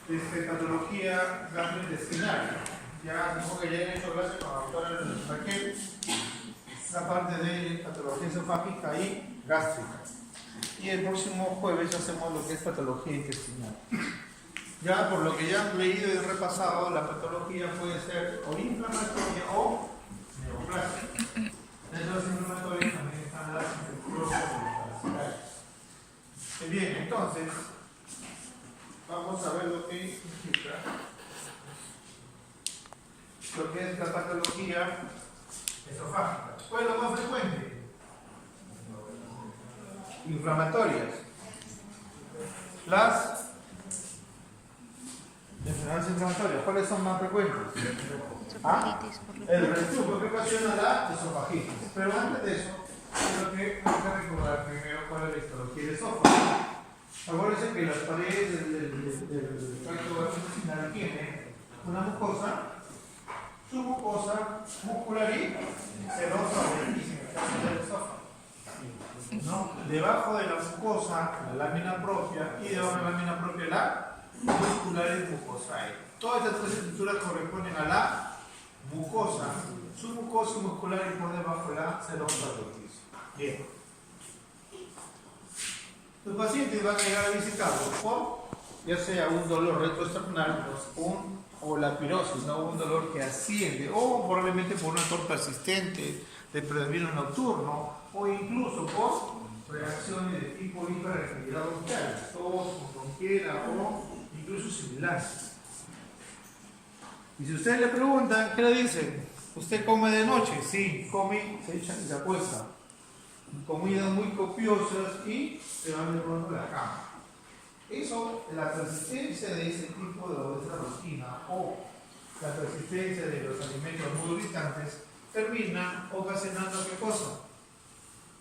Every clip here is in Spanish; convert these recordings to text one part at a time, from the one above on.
patología gastrointestinal. Ya, como que ya he hecho clase con la doctora Raquel, la parte de patología esofágica y gástrica. Y el próximo jueves hacemos lo que es patología intestinal. Ya por lo que ya han leído y repasado, la patología puede ser o inflamatoria o neoplástica. Dentro de las inflamatorias también están las infecciosas y las parasitarias. Bien, entonces, vamos a ver lo que significa lo que es la patología esofágica. ¿Cuál es lo más frecuente? Inflamatorias. Las enfermedades inflamatorias, ¿cuáles son más frecuentes? El reflujo que ocasiona la esofagitis. Pero antes de eso, creo que tengo que recordar primero cuál es la histología del esófago. Acuérdense que las paredes del tracto gastrointestinal tienen una mucosa, submucosa, muscular y serosa del esófago. ¿No? Debajo de la mucosa, la lámina propia, y debajo de la lámina propia, la muscular y mucosae. Todas estas tres estructuras corresponden a la mucosa, submucosa, muscular y por debajo la serosa del piso. Bien. Los pacientes van a llegar a visitarlos por, ya sea un dolor retroesternal o la pirosis, ¿no? Un dolor que asciende, o probablemente por una tos persistente de predominio nocturno, o incluso por reacciones de tipo hiperreactividad bronquial, tos, bronquiera o incluso similares. Y si ustedes le preguntan, ¿qué le dicen? ¿Usted come de noche? Sí, come, se echa y se acuesta. Comidas muy copiosas y se van de pronto a la cama. Eso, la persistencia de ese tipo de esa rutina o la persistencia de los alimentos muy irritantes termina ocasionando ¿qué cosa?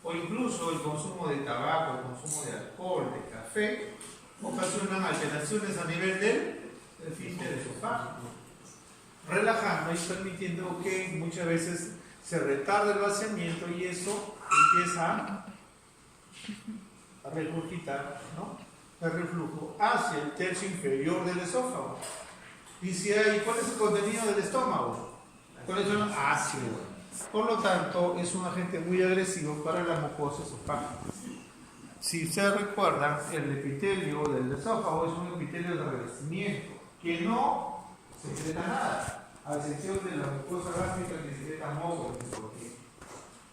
O incluso el consumo de tabaco, el consumo de alcohol, de café, ocasionan alteraciones a nivel del esfínter esofágico, relajando y permitiendo que muchas veces se retarde el vaciamiento y eso empieza a regurgitar, ¿no? El reflujo hacia el tercio inferior del esófago. Y si hay, ¿cuál es el contenido del estómago? ¿Cuál es el ácido? Por lo tanto, es un agente muy agresivo para la mucosa esofágica. Si ustedes recuerdan, el epitelio del esófago es un epitelio de revestimiento que no secreta nada, a excepción de la mucosa gástrica que secreta moco.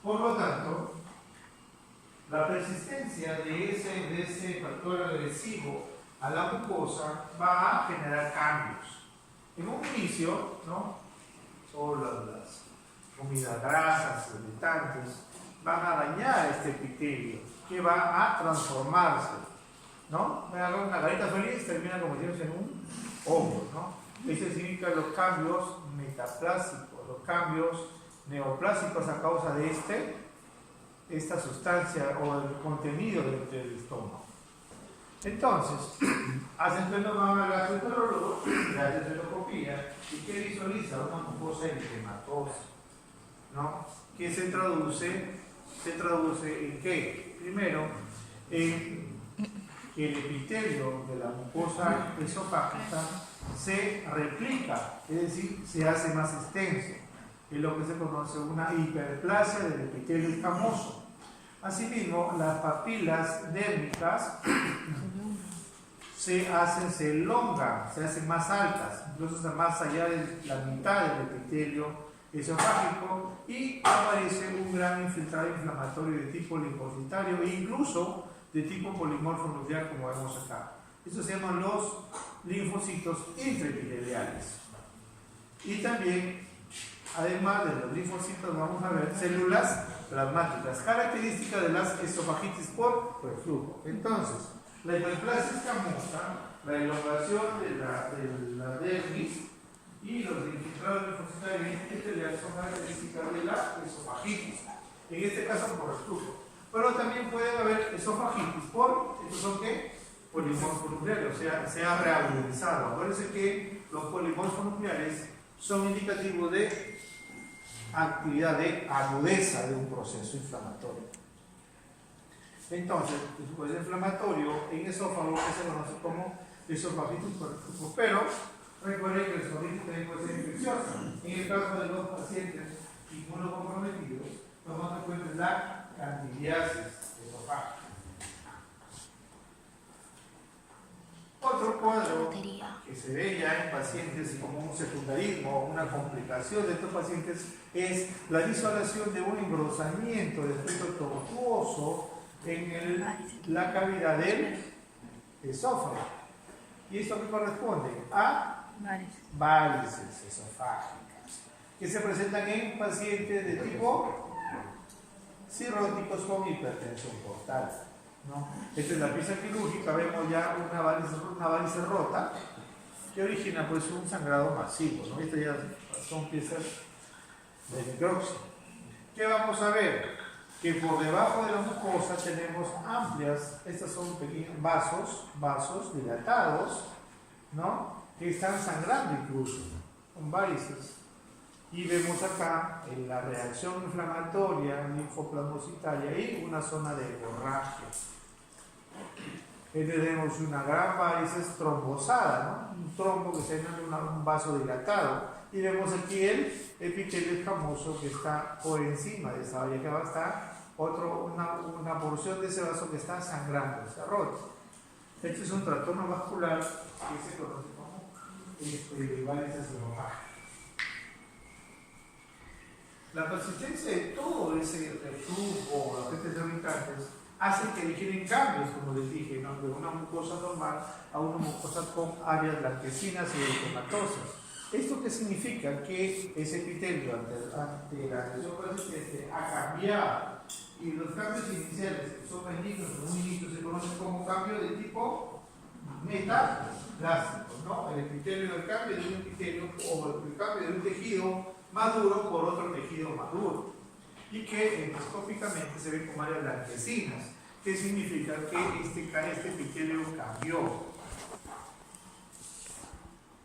Por lo tanto, la persistencia de ese factor agresivo a la mucosa va a generar cambios. En un inicio, ¿no? Todas las comidas grasas, irritantes, van a dañar este epitelio, que va a transformarse, ¿no? Una carita feliz termina convirtiéndose en un hongo, ¿no? Eso significa los cambios metaplásicos, los cambios neoplásicos a causa de esta sustancia o el contenido del estómago. Entonces, hacen fenómeno al gastroenterólogo, le hacen endoscopía, y ¿qué visualiza? Una mucosa eritematosa, ¿no? Que se traduce en ¿qué? Primero, en que el epitelio de la mucosa esofágica se replica, es decir, se hace más extenso. Es lo que se conoce una hiperplasia del epitelio escamoso. Asimismo, las papilas dérmicas se elongan, se hacen más altas, incluso hasta más allá de la mitad del epitelio esofágico, y aparece un gran infiltrado inflamatorio de tipo linfocitario e incluso de tipo polimorfo nuclear, como vemos acá. Estos se llaman los linfocitos intraepiteliales. Y también, además de los linfocitos, vamos a ver células plasmáticas, características de las esofagitis por reflujo. Entonces, la hiperplasia escamosa, la elongación de la dermis y los infiltrados linfocitarios epiteliales son características de la esofagitis, en este caso por reflujo. Pero también puede haber esofagitis ¿estos son qué? Polimorfonucleares, o sea, se ha reagudizado. Acuérdense que los polimorfonucleares son indicativos de actividad de agudeza de un proceso inflamatorio. Entonces, el proceso inflamatorio en esófago que se conoce como esofagitis por reflujo. Pero recuerden que la esofagitis también puede ser infecciosa. En el caso de los pacientes inmunocomprometidos, tomando en cuenta la candidiasis esofágica. Otro cuadro que se ve ya en pacientes como un secundarismo o una complicación de estos pacientes es la disolación de un engrosamiento de efecto tortuoso en la cavidad del esófago. ¿Y esto qué corresponde? A varices esofágicas que se presentan en pacientes de tipo cirróticos con hipertensión portal, ¿no? Esta es la pieza quirúrgica, vemos ya una varice rota que origina pues un sangrado masivo, ¿no? Estas ya son piezas de microxia. ¿Qué vamos a ver? Que por debajo de la mucosa tenemos amplias, estas son pequeños vasos dilatados, ¿no? Que están sangrando incluso, con varices. Y vemos acá en la reacción inflamatoria linfoplasmocitaria y una zona de hemorragia. Tenemos una gran varices trombosada, ¿no? Un trombo que está en un vaso dilatado. Y vemos aquí el epitelio escamoso que está por encima de esa valla, que va a estar una porción de ese vaso que está sangrando, está roto. Este es un trastorno vascular que se conoce como varices hemorrágicas. La persistencia de todo ese reflujo o agentes irritantes hace que requieren cambios, como les dije, ¿no? De una mucosa normal a una mucosa con áreas blanquecinas y eritematosas. ¿Esto qué significa? Que ese epitelio ante la agresión persistente ha cambiado, y los cambios iniciales, que son benignos en un inicio, se conocen como cambio de tipo metaplásico, ¿no? El epitelio, el cambio de un epitelio o el cambio de un tejido maduro por otro tejido maduro, y que endoscópicamente se ven como áreas blanquecinas, que significa que este epitelio cambió.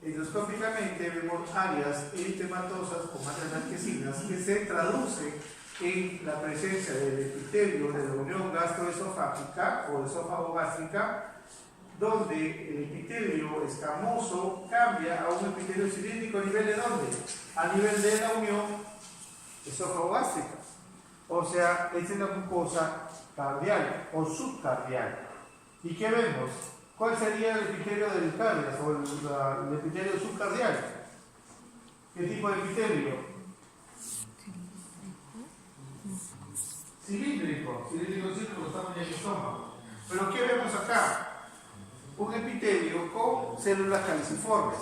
Endoscópicamente vemos áreas eritematosas con áreas blanquecinas que se traduce en la presencia del epitelio de la unión gastroesofágica o esófago-gástrica, donde el epitelio escamoso cambia a un epitelio cilíndrico a nivel de ¿dónde? A nivel de la unión esófago-gástrica. O sea, esta es la mucosa cardial o subcardial. ¿Y qué vemos? ¿Cuál sería el epitelio del cardio o el epitelio subcardial? ¿Qué tipo de epitelio? Cilíndrico, estamos en el estómago. Pero ¿qué vemos acá? Un epitelio con células caliciformes.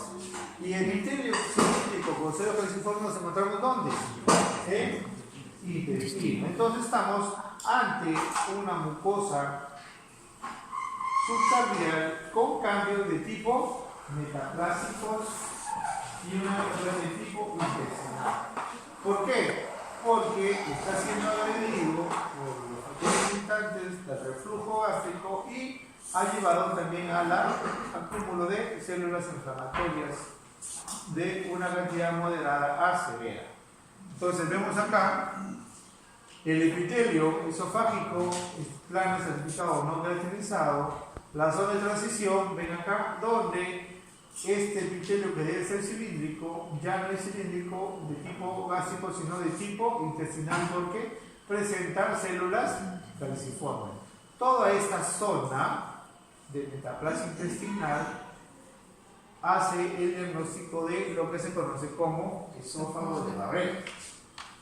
Y el epitelio cilíndrico con células caliciformes nos encontramos ¿dónde? En intestino. Entonces estamos ante una mucosa subcardial con cambios de tipo metaplásicos y una de tipo intestinal. ¿Por qué? Porque está siendo agredido por los factores irritantes del reflujo gástrico y ha llevado también al acúmulo de células inflamatorias de una cantidad moderada a severa. Entonces vemos acá el epitelio esofágico plano, estratificado o no caracterizado, la zona de transición, ven acá, donde este epitelio que debe ser cilíndrico ya no es cilíndrico de tipo gástrico, sino de tipo intestinal, porque presenta células caliciformes. Toda esta zona de metaplasia intestinal hace el diagnóstico de lo que se conoce como esófago de Barrett.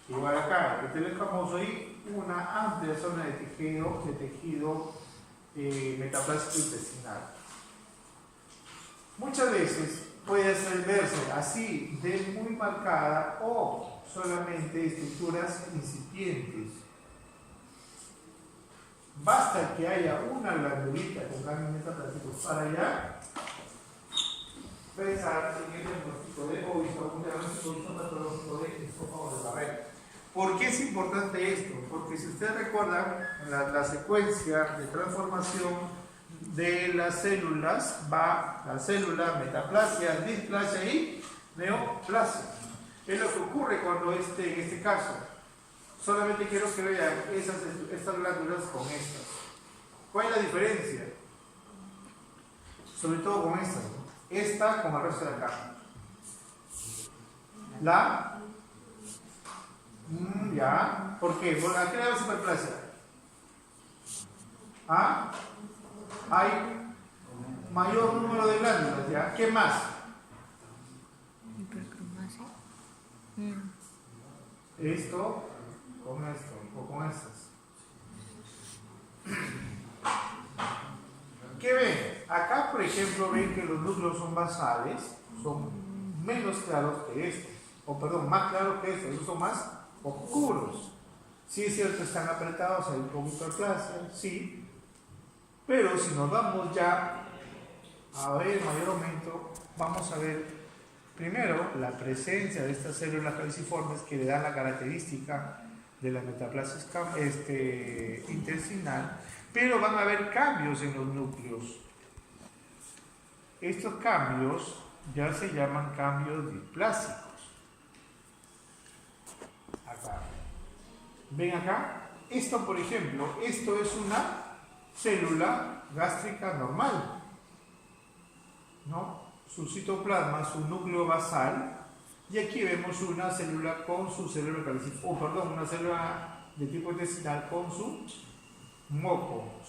Igual acá, epitelio escamoso y una amplia zona de tejido metaplásico intestinal. Muchas veces puede verse así de muy marcada o solamente estructuras incipientes. Basta que haya una glandulita con cambios metaplásicos para ya pensar en el diagnóstico de un diagnóstico patológico de esófago de Barrett. ¿Por qué es importante esto? Porque si ustedes recuerdan la secuencia de transformación de las células, va la célula metaplasia, displasia y neoplasia. ¿Qué es lo que ocurre cuando en este caso? Solamente quiero que vean estas glándulas con estas. ¿Cuál es la diferencia? sobre todo con estas, ¿no? Esta con el resto de acá. Ya. ¿Por qué? ¿Por qué le damos hiperplasia? ¿Ah? Hay mayor número de glándulas, ¿ya? ¿Qué más? Hipercromasia. Esto o con estas. ¿Qué ven? Acá, por ejemplo, ven que los núcleos son basales, son menos claros que estos, o perdón, más claros que estos son más oscuros. Sí es cierto, están apretados, hay un poco de hiperplasia, sí, pero si nos vamos ya a ver mayor aumento, vamos a ver primero la presencia de estas células caliciformes que le dan la característica de la metaplasia intestinal, pero van a haber cambios en los núcleos. Estos cambios ya se llaman cambios displásicos. Acá. ¿Ven acá? Esto, por ejemplo, esto es una célula gástrica normal, ¿no? Su citoplasma, su núcleo basal, y aquí vemos una célula con su célula caliciforme, una célula de tipo intestinal con su moco,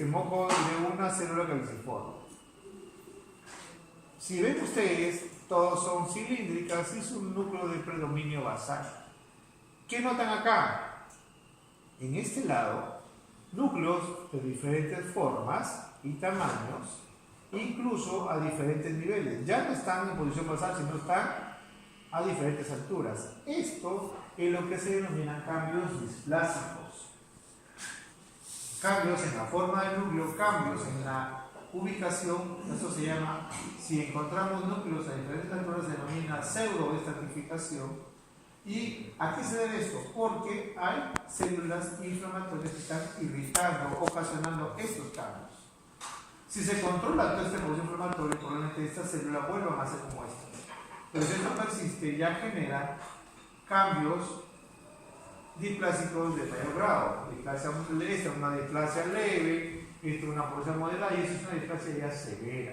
moco de una célula caliciforme. Si ven ustedes, todos son cilíndricas y es un núcleo de predominio basal. ¿Qué notan acá? En este lado, núcleos de diferentes formas y tamaños, incluso a diferentes niveles. Ya no están en posición basal, sino están a diferentes alturas. Esto es lo que se denominan cambios displásicos. Cambios en la forma del núcleo, cambios en la ubicación, eso se llama, si encontramos núcleos a diferentes alturas, se denomina pseudoestratificación. ¿Y a qué se debe esto? Porque hay células inflamatorias que están irritando, ocasionando estos cambios. Si se controla todo este proceso inflamatorio, probablemente estas células vuelvan a ser como esta. Pero si esto persiste, ya genera cambios displásicos de mayor grado. Esta es una displasia leve, esta es una displasia moderada y esta es una displasia ya severa.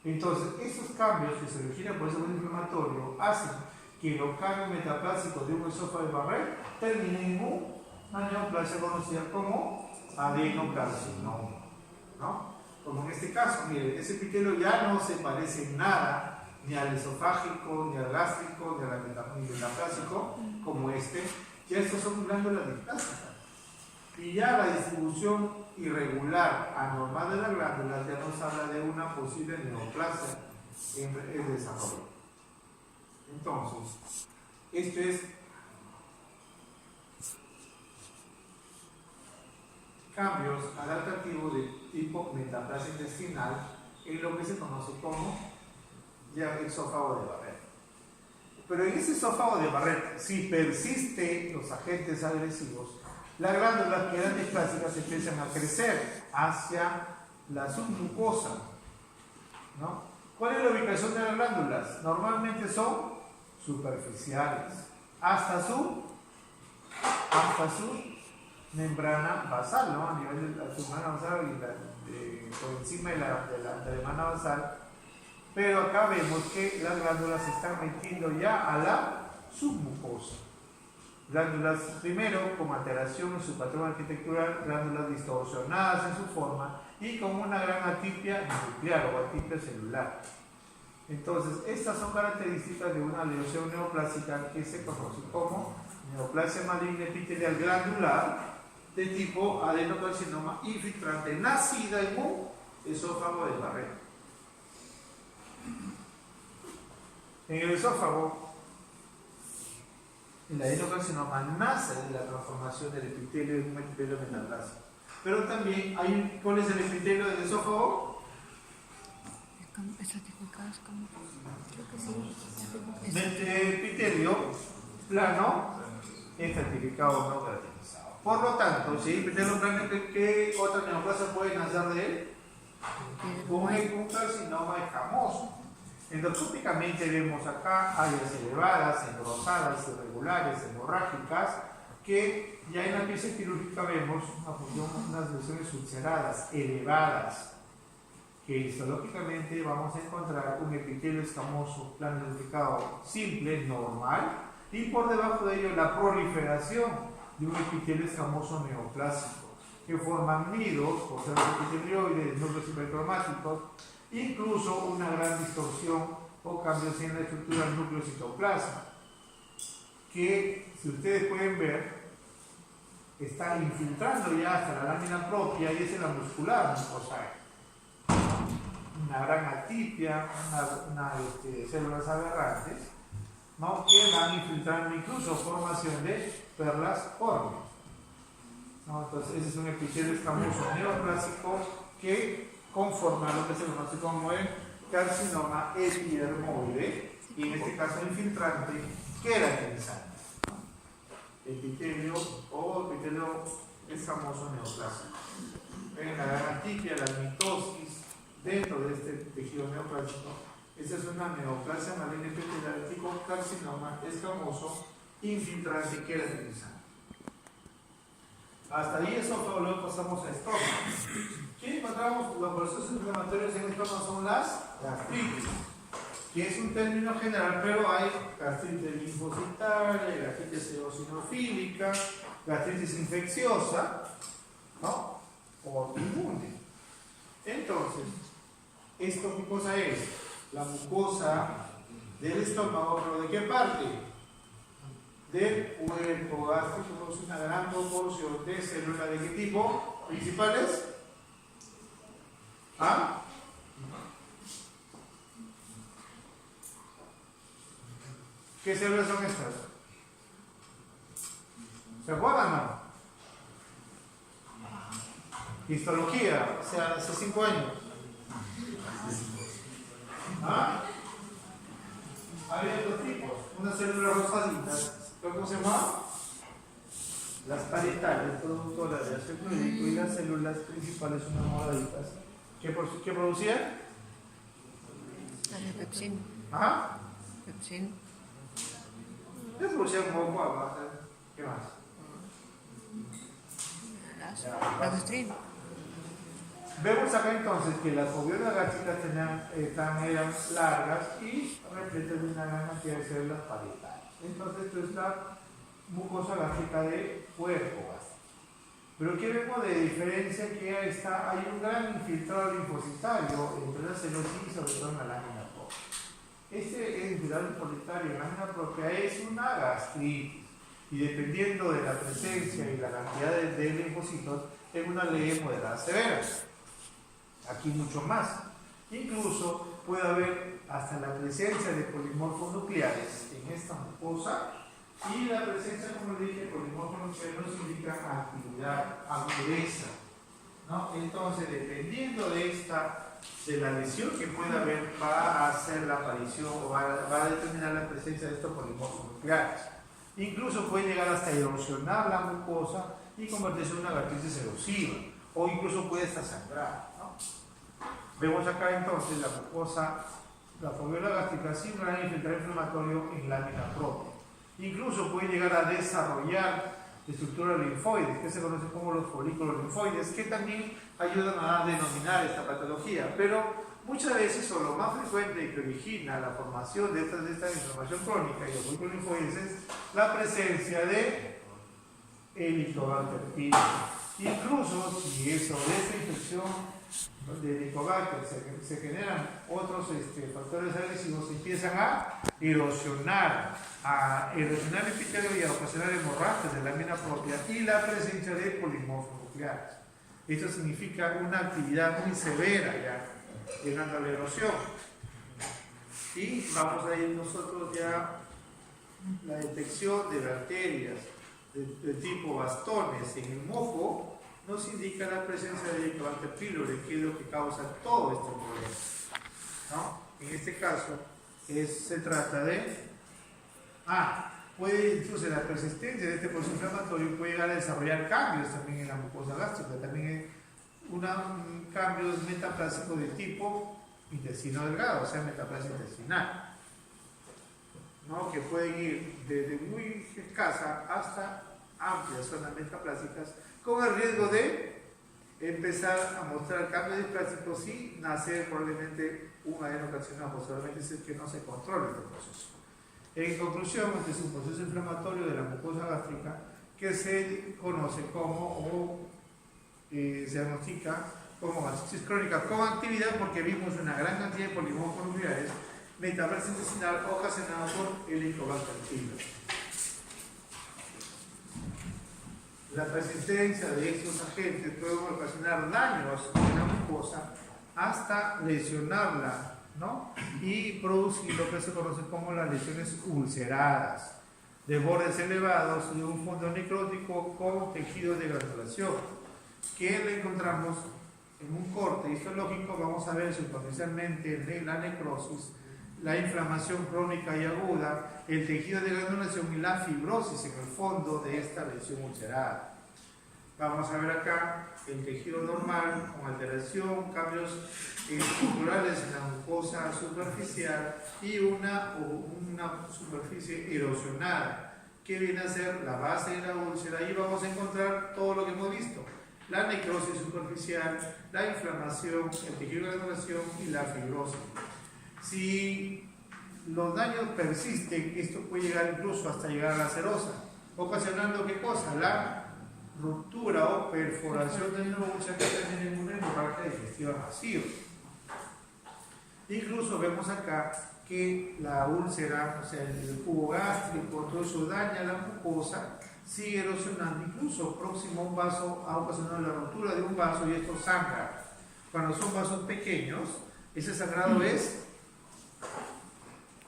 Entonces, estos cambios que se originan por ese proceso inflamatorio hacen que los cambios metaplásicos de un esófago de Barrett terminen en una neoplasia conocida como adenocarcinoma, ¿no? Como en este caso, miren, ese epitelio ya no se parece en nada ni al esofágico, ni al gástrico, ni al metaplásico, como este. Ya estos son glándulas displásicas. Y ya la distribución irregular, anormal de las glándulas, ya nos habla de una posible neoplasia en desarrollo. Entonces, esto es cambios adaptativos de tipo metaplasia intestinal en lo que se conoce como ya esófago de Barrett. Pero en ese esófago de Barrett, si persisten los agentes agresivos, las glándulas que eran displásicas empiezan a crecer hacia la submucosa, ¿no? ¿Cuál es la ubicación de las glándulas? Normalmente son superficiales, hasta su membrana basal, ¿no? A nivel de la membrana basal y por encima de la membrana basal. Pero acá vemos que las glándulas se están metiendo ya a la submucosa. Glándulas, primero, con alteración en su patrón arquitectural, glándulas distorsionadas en su forma y con una gran atipia nuclear o atipia celular. Entonces, estas son características de una lesión neoplásica que se conoce como neoplasia maligna epitelial glandular de tipo adenocarcinoma infiltrante, nacida en un esófago de Barrett. En el esófago, el adenocarcinoma nace de la transformación del epitelio en un epitelio metaplásico. Pero también hay, ¿cuál es el epitelio del esófago? Estratificados como. Creo que sí. Del epitelio plano, estratificado no caracterizado. Por lo tanto, si hay epitelio plano, ¿qué otra neoplasia puede nacer de él? Un carcinoma escamoso. Endoscópicamente vemos acá áreas elevadas, engrosadas, irregulares, hemorrágicas, que ya en la pieza quirúrgica vemos unas lesiones ulceradas, elevadas, que histológicamente vamos a encontrar un epitelio escamoso planificado simple, normal, y por debajo de ello la proliferación de un epitelio escamoso neoplásico, que forman nidos por ser epitelioides, núcleos hipercromáticos, incluso una gran distorsión o cambios en la estructura del núcleo citoplasma, que si ustedes pueden ver, está infiltrando ya hasta la lámina propia y es en la muscular mucosa. Una gran atipia, células aberrantes, ¿no? Que van infiltrando incluso formación de perlas córneas, ¿no? Entonces ese es un epitelio escamoso neoplásico que conforma lo que se conoce como el carcinoma epidermoide y en este caso infiltrante queratinizante. Epitelio o epitelio escamoso neoplásico. En la gran atipia, la mitosis dentro de este tejido neoplásico, esta es una neoplasia maligna epitelial tipo carcinoma escamoso infiltrante queratinizante. Hasta ahí eso, luego pasamos a estómago. ¿Qué encontramos? Los procesos inflamatorios en el estómago son las gastritis, que es un término general, pero hay gastritis linfocitaria, gastritis eosinofílica, gastritis infecciosa, ¿no? O inmune. Entonces, ¿esto qué cosa es? La mucosa del estómago, ¿pero de qué parte? Del cuerpo gástrico, es una gran proporción de células de qué tipo? ¿Principales? ¿Ah? ¿Qué células son estas? ¿Se acuerdan, no? Histología, o sea, hace 5 años. ¿Ah? Había dos tipos, unas células rosaditas, ¿cómo se llama? Las parietales, productoras de ácido clorhídrico, y las células principales, unas moraditas. ¿Qué producían? La pepsina. ¿Ah? Pepsina. Les producían moco, agua, ¿qué más? La gastrina. Vemos acá entonces que las fobiolas gástricas eran largas y repletas de una gran cantidad de células parietales. Entonces esto es la mucosa gástrica de cuerpo gástrico. Pero ¿qué vemos de diferencia? Que hay un gran infiltrado linfocitario entre las células y sobre todo en la lámina propia. Este infiltrado linfocitario en la lámina propia es una gastritis y dependiendo de la presencia y la cantidad de linfocitos es una leve moderada severa. Aquí mucho más. Incluso puede haber hasta la presencia de polimorfos nucleares en esta mucosa y la presencia, como le dije, de polimorfos nucleares nos indica actividad, agudeza, ¿no? Entonces, dependiendo de la lesión que pueda haber, va a hacer la aparición o va a determinar la presencia de estos polimorfos nucleares. Incluso puede llegar hasta erosionar la mucosa y convertirse en una gastritis erosiva, o incluso puede hasta sangrar, ¿no? Vemos acá entonces la mucosa, la fobiola gástrica sin gran infiltrado inflamatorio en lámina propia. Incluso puede llegar a desarrollar estructuras linfoides, que se conocen como los folículos linfoides, que también ayudan a denominar esta patología, pero muchas veces, o lo más frecuente que origina la formación de esta inflamación crónica y los folículos linfoides es la presencia de Helicobacter pylori. Incluso si sobre esta infección de Helicobacter se generan otros factores agresivos, empiezan a erosionar el epitelio y a ocasionar hemorragias de la lámina propia y la presencia de polimorfos nucleares. Esto significa una actividad muy severa ya, llegando a la erosión. Y vamos a ir nosotros ya la detección de bacterias de tipo bastones en el moco nos indica la presencia de Helicobacter pylori, que es lo que causa todo este problema, ¿no? En este caso se trata de puede incluso la persistencia de este proceso inflamatorio puede llegar a desarrollar cambios también en la mucosa gástrica, también cambios metaplásicos de tipo intestino delgado, o sea, metaplasia intestinal, ¿no? Que pueden ir desde muy escasa hasta amplias zonas metaplásticas, con el riesgo de empezar a mostrar cambios displásticos y nacer probablemente un adenocarcinoma, posiblemente si es que no se controla este proceso. En conclusión, este es un proceso inflamatorio de la mucosa gástrica que se conoce como o se diagnostica como gastritis crónica con actividad, porque vimos una gran cantidad de polimorfos nucleares, metaplasia intestinal ocasionada por Helicobacter pylori. La persistencia de estos agentes puede ocasionar daños en la mucosa hasta lesionarla, ¿no? Y producir lo que se conoce como las lesiones ulceradas, de bordes elevados y un fondo necrótico con tejido de granulación, que le encontramos en un corte histológico. Vamos a ver superficialmente la necrosis, la inflamación crónica y aguda, el tejido de granulación y la fibrosis en el fondo de esta lesión ulcerada. Vamos a ver acá el tejido normal con alteración, cambios estructurales en la mucosa superficial y una superficie erosionada, que viene a ser la base de la úlcera. Ahí vamos a encontrar todo lo que hemos visto: la necrosis superficial, la inflamación, el tejido de granulación y la fibrosis. Si los daños persisten, esto puede llegar incluso hasta llegar a la serosa, ocasionando ¿qué cosa? La ruptura o perforación de la úlcera, que termina en una hemorragia digestiva masiva. Incluso vemos acá que la úlcera, o sea, el jugo gástrico, todo eso daña la mucosa, sigue erosionando, incluso próximo a un vaso, ha ocasionado la ruptura de un vaso y esto sangra. Cuando son vasos pequeños, ese sangrado es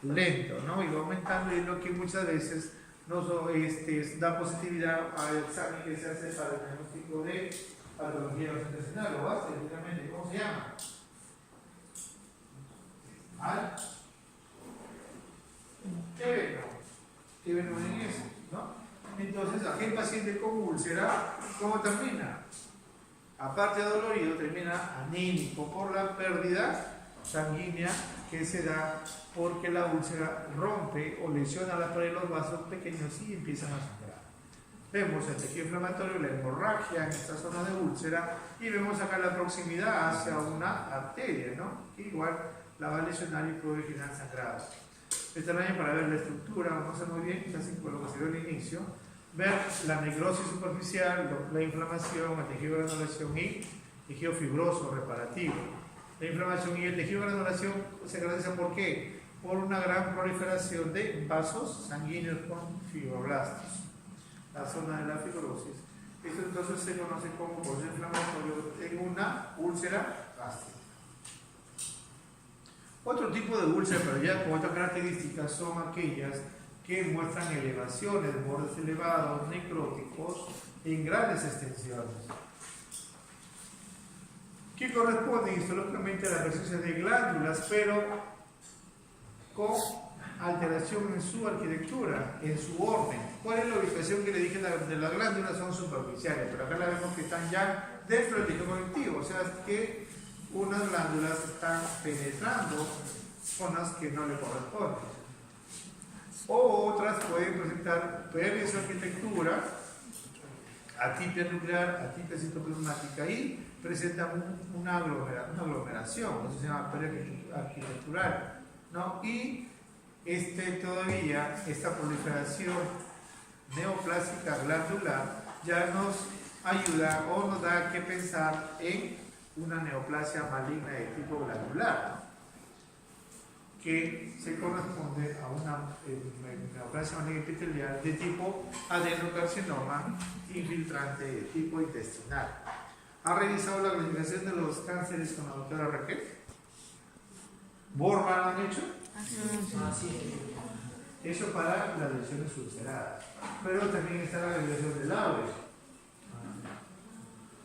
lento, ¿no? Y va aumentando, y es lo que muchas veces nos da positividad al examen que se hace para el diagnóstico de patología gastrointestinal o básicamente, ¿cómo se llama? Tebeno en eso, ¿no? Entonces, aquel paciente con úlcera, ¿cómo termina? Aparte de dolorido, termina anémico por la pérdida sanguínea que se da porque la úlcera rompe o lesiona la pared de los vasos pequeños y empiezan a sangrar. Vemos el tejido inflamatorio, la hemorragia en esta zona de úlcera, y vemos acá la proximidad hacia una arteria, ¿no? Que igual la va a lesionar y puede generar sangrado. Esta es para ver la estructura, vamos a ver muy bien, casi por lo que se dio al inicio, ver la necrosis superficial, la inflamación, el tejido de granulación y tejido fibroso reparativo. La inflamación y el tejido de granulación se caracterizan ¿por qué? Por una gran proliferación de vasos sanguíneos con fibroblastos, la zona de la fibrosis. Esto entonces se conoce como proceso inflamatorio en una úlcera gástrica. Otro tipo de úlcera, pero ya con otras características, son aquellas que muestran elevaciones, bordes elevados, necróticos en grandes extensiones, que corresponden histológicamente a la presencia de glándulas, pero con alteración en su arquitectura, en su orden. ¿Cuál es la ubicación que le dije de las glándulas? Son superficiales, pero acá la vemos que están ya dentro del tejido conectivo, o sea que unas glándulas están penetrando zonas que no le corresponden. O otras pueden presentar pérdida de su arquitectura, atipia nuclear, atipia citoplasmática, y presentan una aglomeración, eso se llama pérdida arquitectural, ¿no? Y todavía esta proliferación neoplásica glandular ya nos ayuda o nos da que pensar en una neoplasia maligna de tipo glandular, ¿no? Que se corresponde a una neoplasia maligna epitelial de tipo adenocarcinoma infiltrante de tipo intestinal. ¿Ha revisado la clasificación de los cánceres con la doctora Raquel? ¿Borba lo han hecho? Sí. Eso para las lesiones ulceradas. Pero también está la lesión de Laure.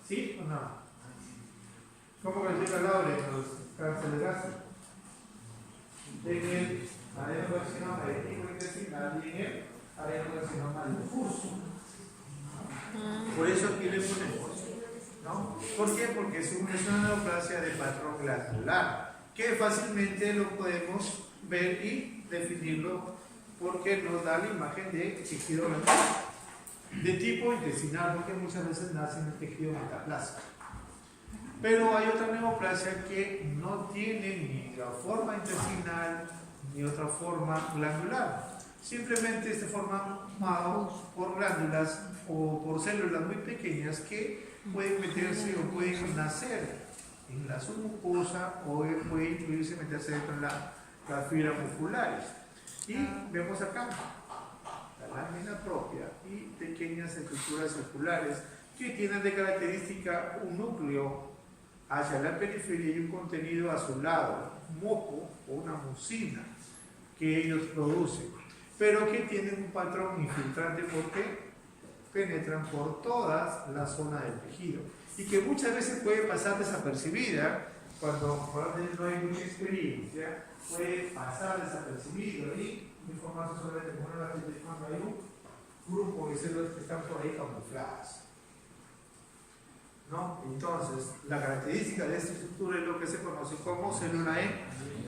¿Sí o no? ¿Cómo clasifica Laure los cánceres gástricos? En el adenocarcinoma de tipo intestinal y en el adenocarcinoma difuso. Por eso aquí le ponemos, ¿no? ¿Por qué? Porque es una neoplasia de patrón glandular, que fácilmente lo podemos ver y definirlo porque nos da la imagen de tejido glandular. de tipo intestinal, porque muchas veces nacen en el tejido metaplásico. Pero hay otra neoplasia que no tiene ni la forma intestinal ni otra forma glandular. Simplemente se forman por glándulas o por células muy pequeñas que pueden meterse o pueden nacer en la submucosa o puede incluirse meterse dentro de las fibras musculares. Y vemos acá la lámina propia y pequeñas estructuras circulares que tienen de característica un núcleo hacia la periferia y un contenido a su lado, un moco o una mucina que ellos producen, pero que tienen un patrón infiltrante porque penetran por todas las zonas del tejido y que muchas veces puede pasar desapercibida cuando probablemente no hay mucha experiencia, puede pasar desapercibido y informarse sobre cuando hay un grupo de células que están por ahí camufladas. ¿No? Entonces, la característica de esta estructura es lo que se conoce como célula en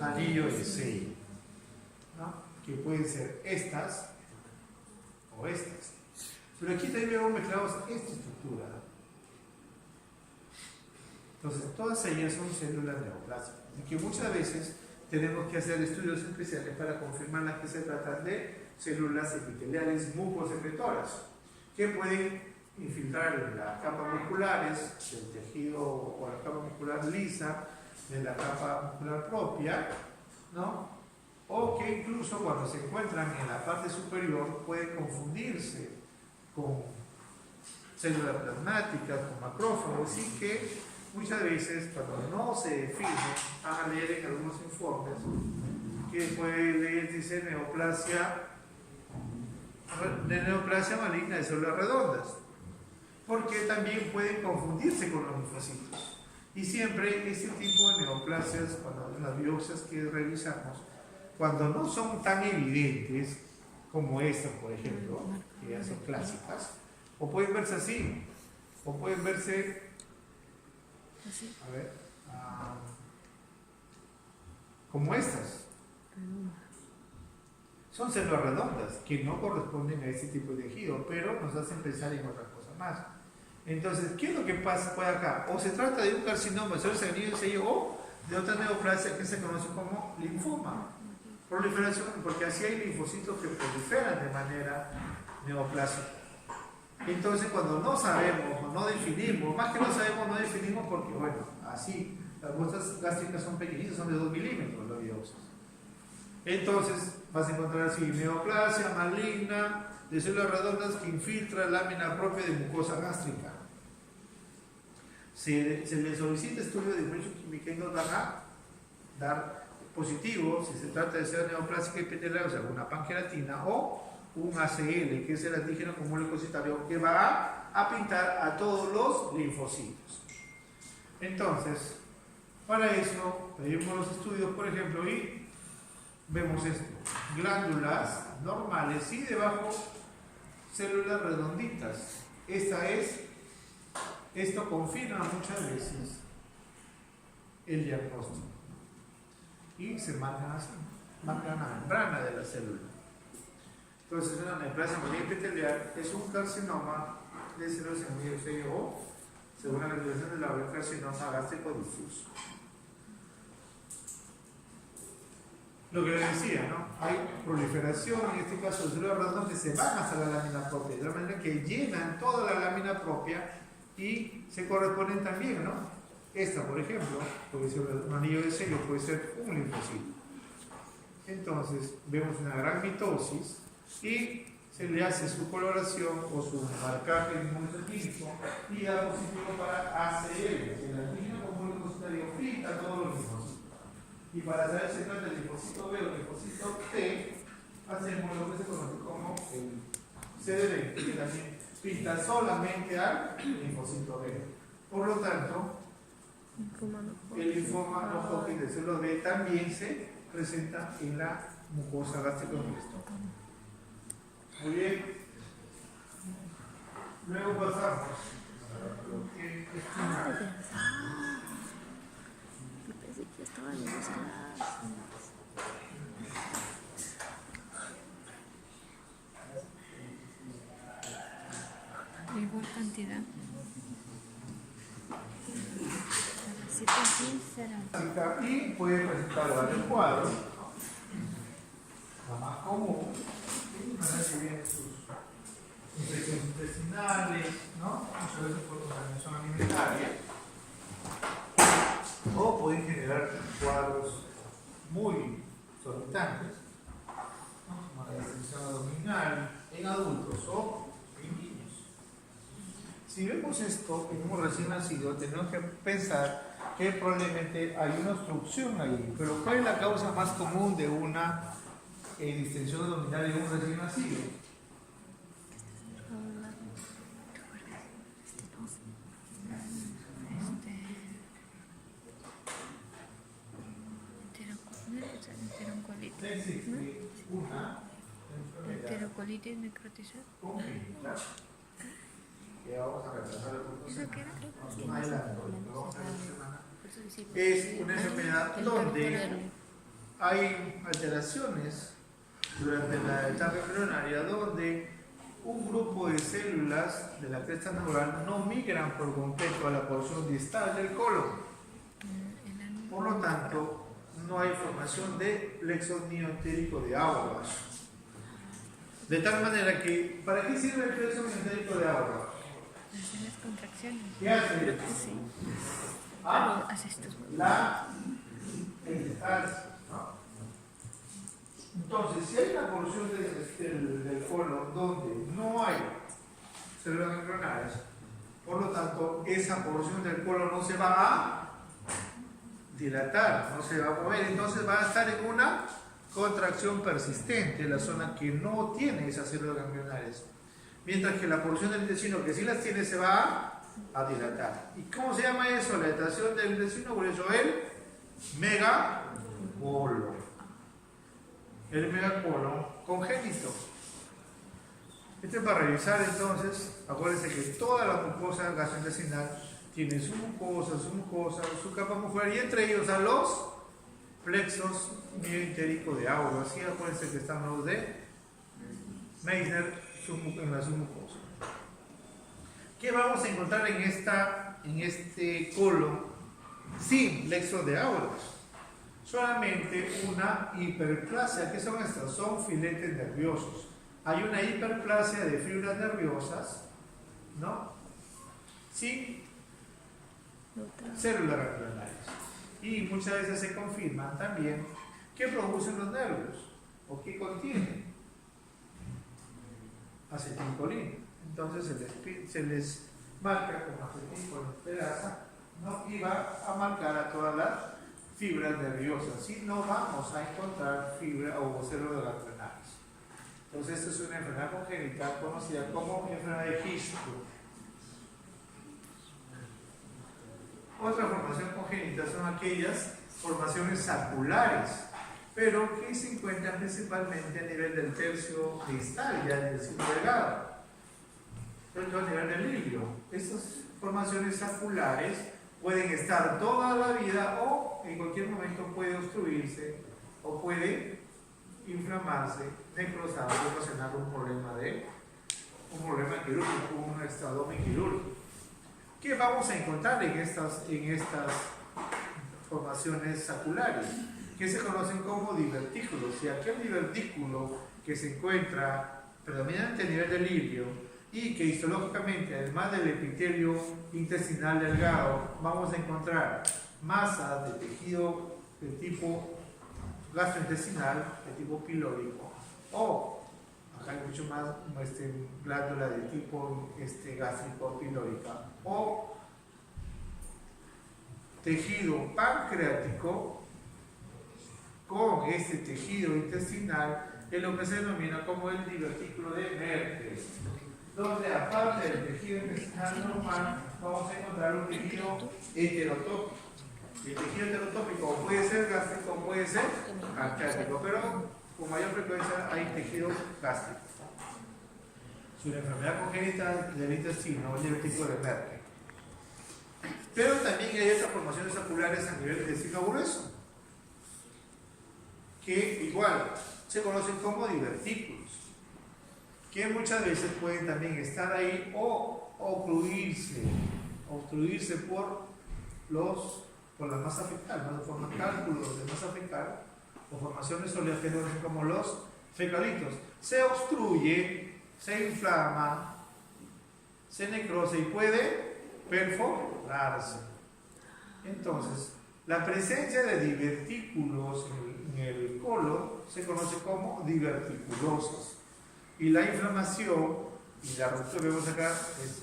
anillo de sello, ¿no? Que pueden ser estas o estas. Pero aquí también vemos mezclados esta estructura. Entonces, todas ellas son células neoplásicas. Y que muchas veces tenemos que hacer estudios especiales para confirmar que se tratan de células epiteliales mucosecretoras, que pueden infiltrar en las capas musculares del tejido o la capa muscular lisa de la capa muscular propia, ¿no? O que incluso cuando se encuentran en la parte superior pueden confundirse con células plasmáticas, con macrófagos, y que muchas veces cuando no se define, van a leer en algunos informes que puede leer, dice neoplasia maligna de células redondas, porque también pueden confundirse con los linfocitos. Y siempre este tipo de neoplasias, cuando en las biopsias que revisamos, cuando no son tan evidentes como esta, por ejemplo, que ya son clásicas, o pueden verse así, o pueden verse, a ver, como estas. Son células redondas que no corresponden a este tipo de tejido, pero nos hacen pensar en otra cosa más. Entonces, ¿qué es lo que pasa por acá? O se trata de un carcinoma, o de otra neoplasia que se conoce como linfoma. Proliferación, porque así hay linfocitos que proliferan de manera neoplásica. Entonces, cuando no sabemos o no definimos, más que no sabemos, no definimos porque, bueno, así, las muestras gástricas son pequeñitas, son de 2 milímetros las biopsias. Entonces, vas a encontrar así, neoplasia maligna de células redondas que infiltra lámina propia de mucosa gástrica. Se le solicita estudio de influencia química y nos van a dar positivo si se trata de ser neoplásica epitelial, o sea, una pancreatina o un ACL, que es el antígeno común leucocitario, que va a pintar a todos los linfocitos. Entonces, para eso pedimos los estudios, por ejemplo, y vemos esto: glándulas normales y debajo células redonditas. Esto confirma muchas veces el diagnóstico. Y se marcan así, marcan la membrana de la célula. Entonces, una neoplasia maligna epitelial es un carcinoma de células en medio sello o, según la definición de la carcinoma gástrico difuso. Lo que les decía, ¿no? Hay proliferación, en este caso de células redondas que se van hasta la lámina propia, de la manera que llenan toda la lámina propia y se corresponden también, ¿no? Esta, por ejemplo, puede ser un anillo de sello, puede ser un linfocito. Entonces, vemos una gran mitosis y se le hace su coloración o su marcaje inmunológico y da positivo para ACL, el antígeno común leucocitario pinta todos los linfocitos. Y para saber si se trata del linfocito B o el linfocito T, hacemos lo que se conoce como el CD20, que también pinta solamente al linfocito B. Por lo tanto, el linfoma no Hodgkin de células B también se presenta en la mucosa gástrica del estómago. Muy bien. Luego pasamos a lo que es Pensé que estaban en los comida. Sí, pues sí, será. Y puede presentar varios cuadros. La más común, que vienen sus infecciones intestinales, ¿no? Muchas veces por contaminación alimentaria. O pueden generar cuadros muy exorbitantes, ¿no? Como la distensión abdominal en adultos o en niños. Si vemos esto en un recién nacido, tenemos que pensar que probablemente hay una obstrucción ahí. Pero ¿cuál es la causa más común de una distensión abdominal en un recién nacido? Enterocolitis. Existe una enfermedad Enterocolitis necrotizada. congénita que vamos a retrasar el punto ¿Eso qué era? más adelante, lo vamos a ver esta semana. Es una enfermedad donde hay alteraciones durante la etapa embrionaria donde un grupo de células de la cresta neural no migran por completo a la porción distal del colon. Por lo tanto, no hay formación de plexo mioentérico de Auerbach. De tal manera que, ¿para qué sirve el plexo mioentérico de Auerbach? Hacer las contracciones. ¿Qué hace? Sí. Ah, Hace estos. la epistaxis, ¿no? Entonces, si hay una porción del colon donde no hay células ganglionarias, por lo tanto, esa porción del colon no se va a dilatar, no se va a mover, entonces va a estar en una contracción persistente, la zona que no tiene esas células ganglionarias. Mientras que la porción del intestino que sí las tiene se va a dilatar. ¿Y cómo se llama eso? La dilatación del intestino, por eso el megacolon. El megacolon congénito. Esto es para revisar entonces, acuérdense que toda la mucosa gastrointestinal tiene su mucosa, su capa muscular y entre ellos a los plexos mioentéricos de Auerbach. Así acuérdense que están los de Meissner en la submucosa. ¿Qué vamos a encontrar en este colon sin plexo de Auerbach? Solamente una hiperplasia. ¿Qué son estas? Son filetes nerviosos. Hay una hiperplasia de fibras nerviosas, ¿no? Sin células ganglionarias. Y muchas veces se confirman también que producen los nervios o que contienen acetilcolina. Entonces se les marca como acetilcolinasa, ¿no? Y va a marcar a todas las fibras nerviosas. Si no vamos a encontrar fibra o células ganglionarias. Entonces, esta es una enfermedad congénita conocida como enfermedad de Hirschsprung. Otra formación congénita son aquellas formaciones saculares, pero que se encuentran principalmente a nivel del tercio distal, ya del ciclo delgado, a nivel del lirio. Estas formaciones saculares pueden estar toda la vida o en cualquier momento puede obstruirse o puede inflamarse, necrosar o ocasionar un problema quirúrgico, un estadoma quirúrgico. ¿Qué vamos a encontrar en estas formaciones saculares? Que se conocen como divertículos. Y aquel divertículo que se encuentra predominante a nivel del lirio y que histológicamente, además del epitelio intestinal delgado, vamos a encontrar masas de tejido de tipo gastrointestinal, de tipo pilórico, o acá hay mucho más glándula de tipo gástrico pilórica, o tejido pancreático con este tejido intestinal, en lo que se denomina como el divertículo de Merkel, donde aparte del tejido intestinal normal vamos a encontrar un tejido heterotópico. El tejido heterotópico puede ser gástrico o puede ser pancreático, pero con mayor frecuencia hay tejido gástrico. Es una enfermedad congénita del intestino, el divertículo de Merkel. Pero también hay otras formaciones saculares a nivel del intestino grueso, que igual se conocen como divertículos, que muchas veces pueden también estar ahí o obstruirse por la masa fecal, ¿no? Forman cálculos de masa fecal o formaciones sólidas que se conocen como los fecalitos. Se obstruye, se inflama, se necrosa y puede perforarse. Entonces, la presencia de divertículos en el colon se conoce como diverticulosis. Y la inflamación y la ruptura que vemos acá es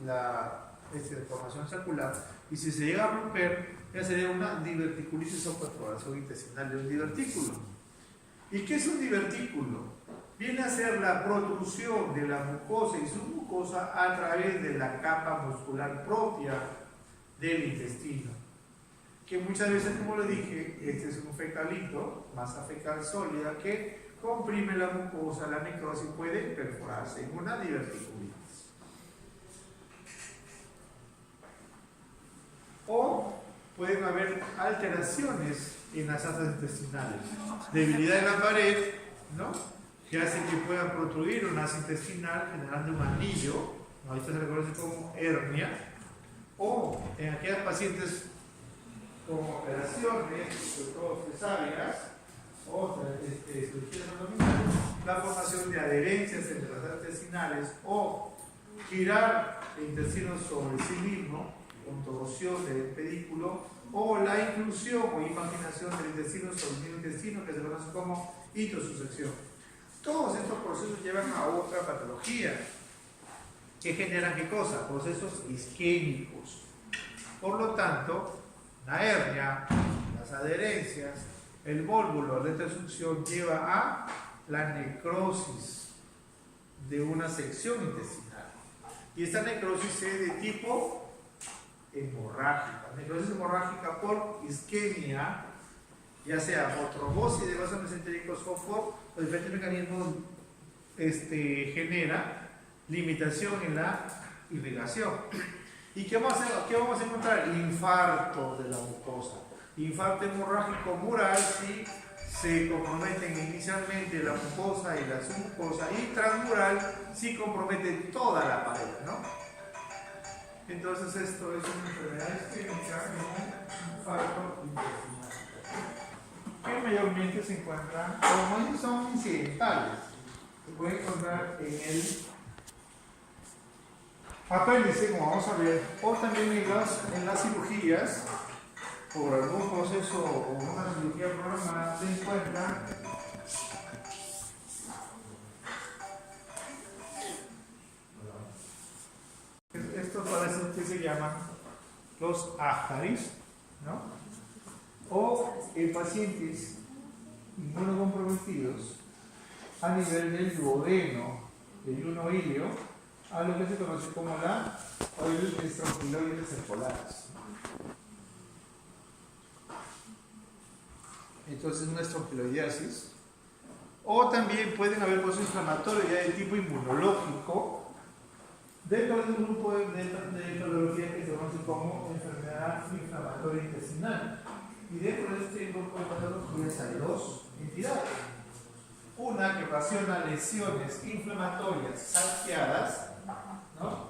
la deformación circular. Y si se llega a romper, ya sería una diverticulitis o perforación intestinal de un divertículo. ¿Y qué es un divertículo? Viene a ser la protrusión de la mucosa y submucosa a través de la capa muscular propia del intestino. Que muchas veces, como le dije, este es un fecalito, masa fecal sólida, que comprime la mucosa, la necrosis puede perforarse en una diverticulitis. O pueden haber alteraciones en las alzas intestinales, debilidad de la pared, ¿no? Que hace que pueda protruir una asa intestinal generando un anillo, ¿no? Esto se le conoce como hernia, o en aquellas pacientes con operaciones, sobre todo cesáreas, o cirugías abdominales, la formación de adherencias entre las alzas intestinales o girar el intestino sobre sí mismo, con torsión del pedículo, o la inclusión o imaginación del intestino sobre el mismo intestino, que se conoce como introsusección. Todos estos procesos llevan a otra patología, que generan ¿qué cosa? Procesos isquémicos. Por lo tanto, la hernia, las adherencias, el vólvulo, la retrosucción lleva a la necrosis de una sección intestinal. Y esta necrosis es de tipo hemorrágica. Necrosis hemorrágica por isquemia, ya sea por trombosis de vasos mesentéricos o por los diferentes mecanismos genera limitación en la irrigación. ¿Y qué vamos a encontrar? Infarto de la mucosa. Infarto hemorrágico mural si se comprometen inicialmente la mucosa y la submucosa, y transmural si compromete toda la pared, ¿no? Entonces esto es una enfermedad isquémica en un infarto intestinal, que mayormente se encuentran, como son incidentales, se puede encontrar en el apéndice, como vamos a ver, o también en las cirugías, por algún proceso o una cirugía programada, se encuentran estos parásitos que se llaman los Ascaris, ¿no? O en pacientes inmunocomprometidos a nivel del duodeno, del unoilio, a lo que se conoce como la estronquiloides cercolares. Entonces, una estronquiloidiasis. O también pueden haber procesos inflamatorios ya de tipo inmunológico dentro de un grupo de patologías que se conoce como enfermedad inflamatoria intestinal. Y dentro de este grupo de patologías hay dos entidades. Una que ocasiona lesiones inflamatorias salteadas, ¿no?,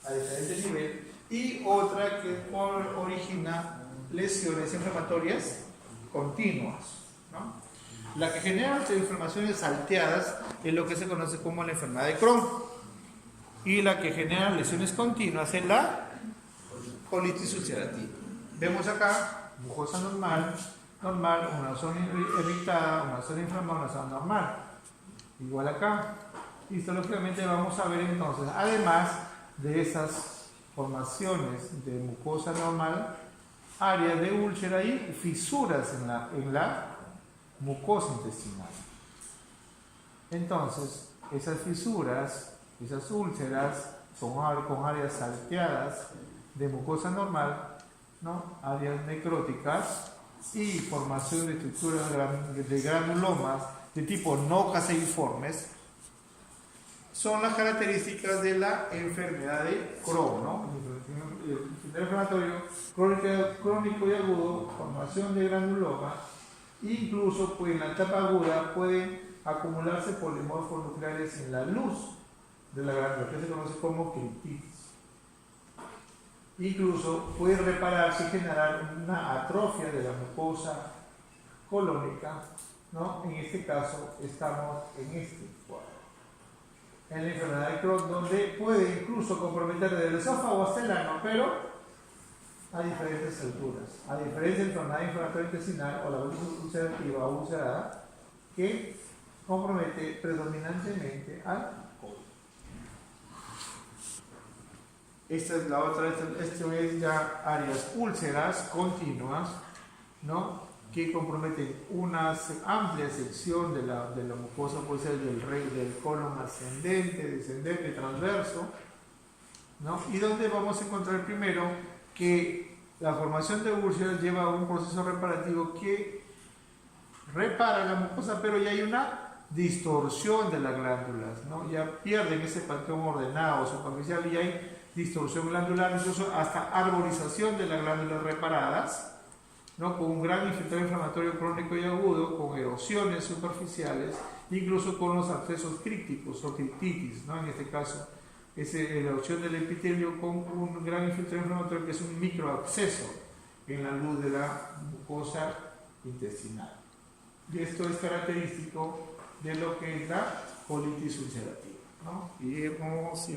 a diferente nivel, y otra que origina lesiones inflamatorias continuas, ¿no? La que genera inflamaciones salteadas es lo que se conoce como la enfermedad de Crohn, y la que genera lesiones continuas es la colitis ulcerativa. Vemos acá mucosa normal, una zona irritada, una zona inflamada, una zona normal. Igual acá. Histológicamente vamos a ver entonces, además de esas formaciones de mucosa normal, áreas de úlcera y fisuras en la mucosa intestinal. Entonces, esas fisuras, esas úlceras son con áreas salteadas de mucosa normal, ¿no?, áreas necróticas y formación de estructuras de granulomas de tipo no caseiformes, son las características de la enfermedad de Crohn, ¿no? El inflamatorio crónico y agudo, formación de granuloma, incluso pues, en la etapa aguda pueden acumularse polimorfos nucleares en la luz de la glándula, que se conoce como criptitis. Incluso puede repararse y generar una atrofia de la mucosa colónica, ¿no? En este caso estamos en este cuadro. En la enfermedad de Crohn, donde puede incluso comprometer desde el esófago hasta el ano, pero a diferentes alturas. A diferencia de la enfermedad inflamatoria intestinal o la colitis ulcerativa o ulcerada, que compromete predominantemente al colon. Esta es la otra, esto es ya áreas úlceras continuas, ¿no? Que comprometen una amplia sección de la mucosa, puede ser del colon ascendente, descendente, transverso, ¿no? Y donde vamos a encontrar primero que la formación de úlceras lleva a un proceso reparativo que repara la mucosa, pero ya hay una distorsión de las glándulas, ¿no? Ya pierden ese patrón ordenado superficial y hay distorsión glandular, incluso hasta arborización de las glándulas reparadas, ¿no? Con un gran infiltrado inflamatorio crónico y agudo, con erosiones superficiales, incluso con los abscesos crípticos o criptitis, ¿no? En este caso, es la erosión del epitelio con un gran infiltrado inflamatorio que es un microabsceso en la luz de la mucosa intestinal. Y esto es característico de lo que es la colitis ulcerativa, ¿no? Y vamos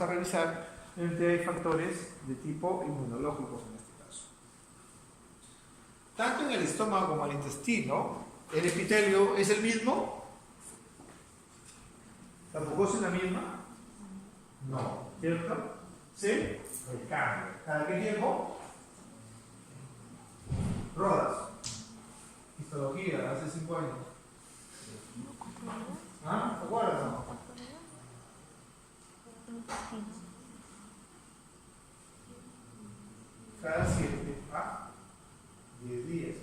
a revisar entre factores de tipo inmunológicos en este caso. Tanto en el estómago como en el intestino, el epitelio es el mismo. ¿La mucosa es la misma? No, ¿cierto? ¿Sí? Cambia. ¿Cada qué tiempo? Rodas. Histología, hace 5 años. ¿Ah? ¿Te acuerdas? No? Cada 7 a 10 días,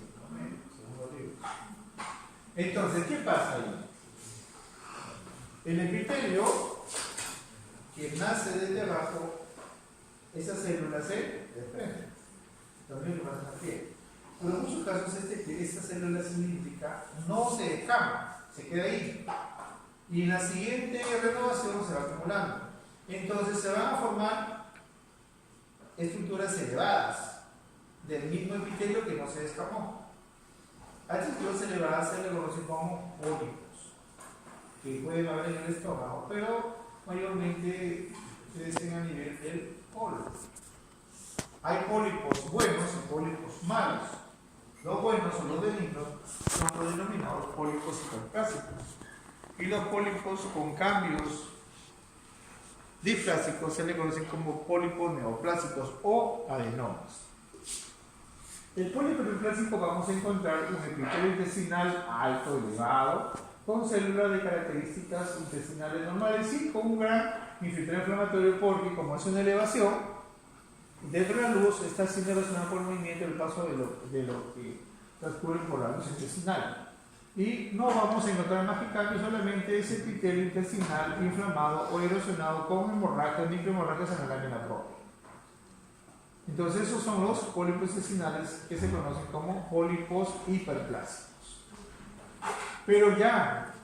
según los libros. Entonces, ¿qué pasa ahí? El epitelio, que nace desde abajo, esas células se desprenden. También lo pasa en la piel. Pero en muchos casos esta célula cilíndrica no se descama, se queda ahí. Y en la siguiente renovación se va acumulando. Entonces se van a formar estructuras elevadas del mismo epitelio que no se descamó. A estas estructuras elevadas se le conocen como pólipos, que pueden haber en el estómago, pero mayormente crecen a nivel del colon. Hay pólipos buenos y pólipos malos. Los buenos o los benignos son los denominados pólipos hiperplásicos. Y los pólipos con cambios displásicos se le conocen como pólipos neoplásicos o adenomas. El pólipo neoplásico vamos a encontrar un epitelio intestinal alto, elevado, con células de características intestinales normales y con un gran infiltrado inflamatorio porque, como es una elevación, dentro de la luz está siendo relacionado con el movimiento del paso de lo que transcurre por la luz intestinal. Y no vamos a encontrar más que cambio, solamente ese epitelio intestinal inflamado o erosionado con hemorragias, microhemorragias en la lámina propia. Entonces esos son los pólipos intestinales que se conocen como pólipos hiperplásicos. Pero ya